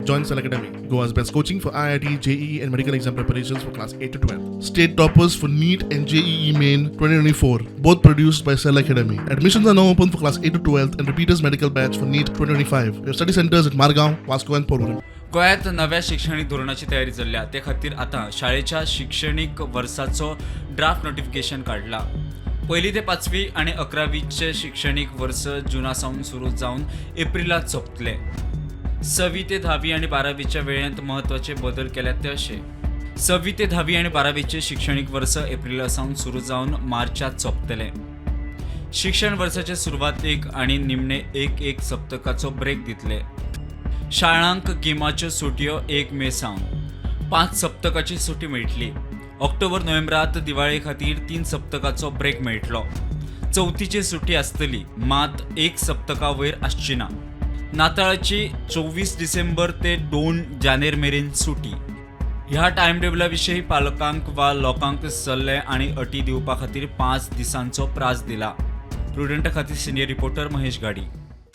Join Cell Academy, Goa's best coaching for IIT, JEE and medical exam preparations for class 8 to 12. State toppers for NEET and JEE Main 2024, both produced by Cell Academy. Admissions are now open for class 8 to 12th and repeaters medical batch for NEET 2025. We have study centers at Margaon, Vasco and Porvorim. गोंयांत नव्या शैक्षणिक धोरणाची तयारी चल्ल्या ते खातीर आतां शाळेच्या शिक्षणीक वर्साचो ड्राफ्ट नोटिफिकेशन काडला. 1ली ते 5वी आनी 11वीचे शिक्षणीक वर्स जुनासावन सुरू जावन एप्रिलांत सोंपतले. 6वी ते 10वी आनी 12वीच्या वेळेंत म्हत्वाचे बदल केल्यात ते अशे. 6वी ते 10वी आनी 12वीचे शिक्षणीक वर्स एप्रिलासावन सुरू जावन मार्चांत सोंपतले. शिक्षण वर्साचे सुरवातेक आनी निमणे एक सप्तकाचो ब्रेक दितले. शाळांक गिमाच्यो सुटयो 1 मे सावन 5 सप्तकाची सुटी मेळटली. ऑक्टोबर-नोव्हेंबरांत दिवाळे खातीर 3 सप्तकाचो ब्रेक मेळटलो. चवथीची सुटी आसतली, मात 1 सप्तका वयर आसची ना. नाताळाची 24 डिसेंबर ते 2 जानेर मेरेन सुटी. ह्या टायम टेबला विशीं पालकांक वा लोकांक सल्ले आनी अटी दिवपा खातीर 5 दिसांचो प्राझ दिला. प्रुडंटा खातीर सिनियर रिपोर्टर महेश गाडी.